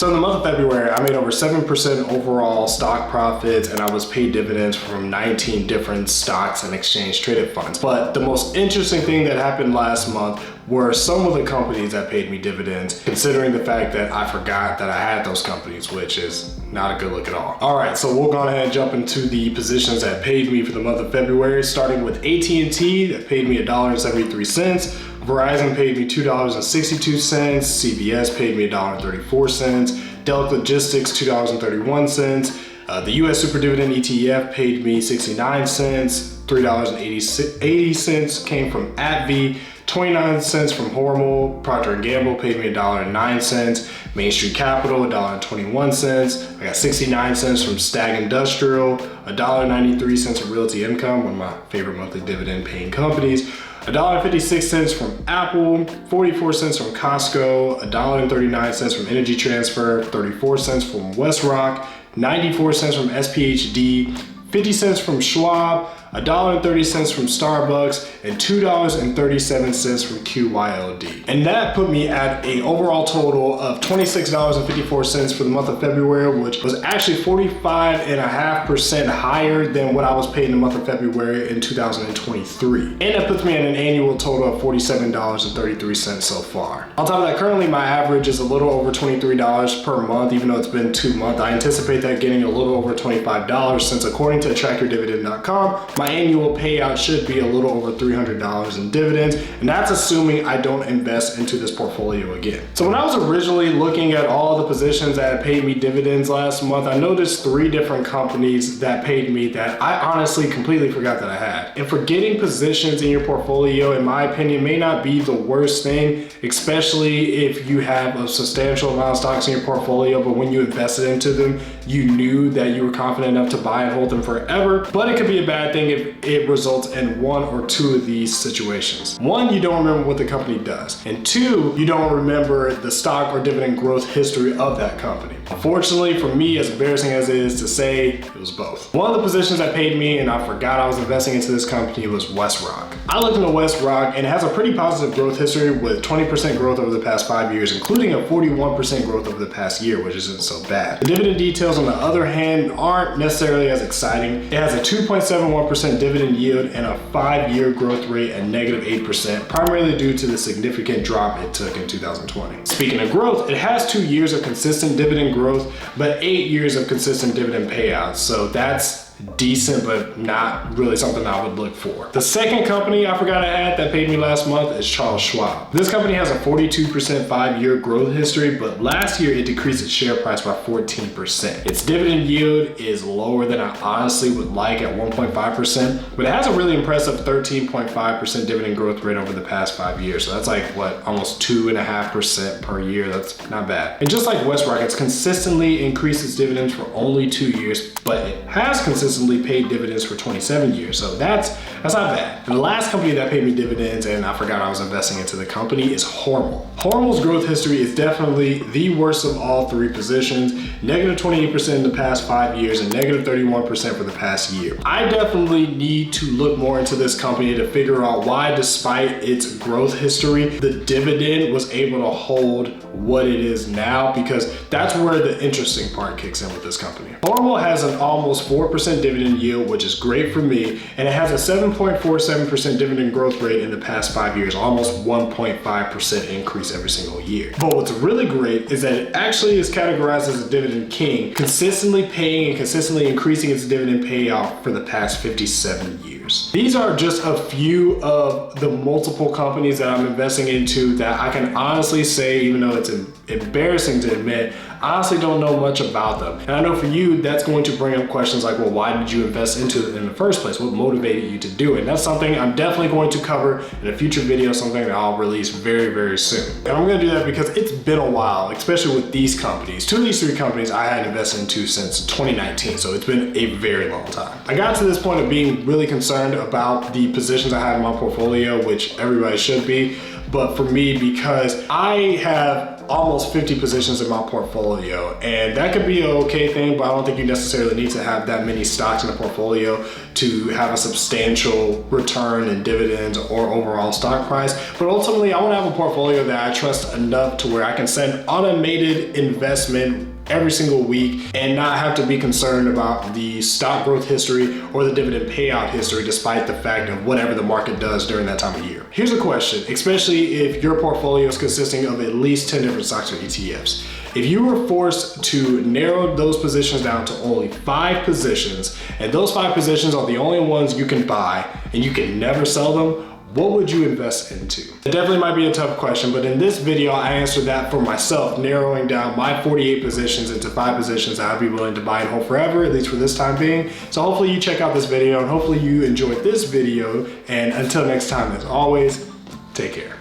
So in the month of February, I made over 7% overall stock profits, and I was paid dividends from 19 different stocks and exchange traded funds. But the most interesting thing that happened last month were some of the companies that paid me dividends, considering the fact that I forgot that I had those companies, which is not a good look at all. All right, so we'll go ahead and jump into the positions that paid me for the month of February, starting with AT&T that paid me $1.73. Verizon paid me $2.62, CVS paid me $1.34, Delta Logistics $2.31, the US Super Dividend ETF paid me 69 cents, $3.80 came from AbbVie, 29 cents from Hormel, Procter & Gamble paid me $1.09, Main Street Capital $1.21, I got 69 cents from Stag Industrial, $1.93 from Realty Income, one of my favorite monthly dividend paying companies, $1.56 from Apple, 44 cents from Costco, $1.39 from Energy Transfer, 34 cents from WestRock, 94 cents from SPHD, 50 cents from Schwab, $1.30 from Starbucks, and $2.37 from QYLD. And that put me at an overall total of $26.54 for the month of February, which was actually 45.5% higher than what I was paid in the month of February in 2023. And that puts me at an annual total of $47.33 so far. On top of that, currently my average is a little over $23 per month, even though it's been 2 months. I anticipate that getting a little over $25 since according to TrackYourDividend.com, my annual payout should be a little over $300 in dividends, and that's assuming I don't invest into this portfolio again. So when I was originally looking at all the positions that paid me dividends last month, I noticed 3 different companies that paid me that I honestly completely forgot that I had. And forgetting positions in your portfolio, in my opinion, may not be the worst thing, especially if you have a substantial amount of stocks in your portfolio, but when you invested into them, you knew that you were confident enough to buy and hold them forever. But it could be a bad thing if it results in 1 or 2 of these situations. 1, you don't remember what the company does. And 2, you don't remember the stock or dividend growth history of that company. Unfortunately for me, as embarrassing as it is to say, it was both. One of the positions that paid me and I forgot I was investing into this company was WestRock. I looked into WestRock and it has a pretty positive growth history with 20% growth over the past 5 years, including a 41% growth over the past year, which isn't so bad. The dividend details on the other hand aren't necessarily as exciting. It has a 2.71% dividend yield and a 5-year growth rate at -8%, primarily due to the significant drop it took in 2020. Speaking of growth, it has 2 years of consistent dividend growth, but 8 years of consistent dividend payouts. So that's decent, but not really something I would look for. The second company I forgot I had that paid me last month is Charles Schwab. This company has a 42% 5-year growth history, but last year it decreased its share price by 14%. Its dividend yield is lower than I honestly would like at 1.5%, but it has a really impressive 13.5% dividend growth rate over the past 5 years. So that's like, what, almost 2.5% per year. That's not bad. And just like WestRock, it's consistently increased its dividends for only 2 years, but it has consistently paid dividends for 27 years. So that's not bad. And the last company that paid me dividends, and I forgot I was investing into the company, is Hormel. Hormel's growth history is definitely the worst of all 3 positions, -28% in the past 5 years and -31% for the past year. I definitely need to look more into this company to figure out why, despite its growth history, the dividend was able to hold what it is now, because that's where the interesting part kicks in with this company. Hormel has an almost 4% dividend yield, which is great for me, and it has a 7.47% dividend growth rate in the past 5 years, almost 1.5% increase every single year. But what's really great is that it actually is categorized as a dividend king, consistently paying and consistently increasing its dividend payout for the past 57 years. These are just a few of the multiple companies that I'm investing into that I can honestly say, even though it's embarrassing to admit, I honestly don't know much about them. And I know for you, that's going to bring up questions like, well, why did you invest into it in the first place? What motivated you to do it? And that's something I'm definitely going to cover in a future video, something that I'll release very, very soon. And I'm gonna do that because it's been a while, especially with these companies. 2 of these 3 companies I hadn't invested into since 2019, so it's been a very long time. I got to this point of being really concerned about the positions I had in my portfolio, which everybody should be. But for me, because I have almost 50 positions in my portfolio, and that could be an okay thing, but I don't think you necessarily need to have that many stocks in a portfolio to have a substantial return in dividends or overall stock price. But ultimately, I want to have a portfolio that I trust enough to where I can send automated investment every single week and not have to be concerned about the stock growth history or the dividend payout history, despite the fact of whatever the market does during that time of year. Here's a question, especially if your portfolio is consisting of at least 10 different stocks or ETFs. If you were forced to narrow those positions down to only 5 positions, and those 5 positions are the only ones you can buy and you can never sell them, what would you invest into? It definitely might be a tough question, but in this video, I answered that for myself, narrowing down my 48 positions into 5 positions that I'd be willing to buy and hold forever, at least for this time being. So hopefully you check out this video and hopefully you enjoyed this video. And until next time, as always, take care.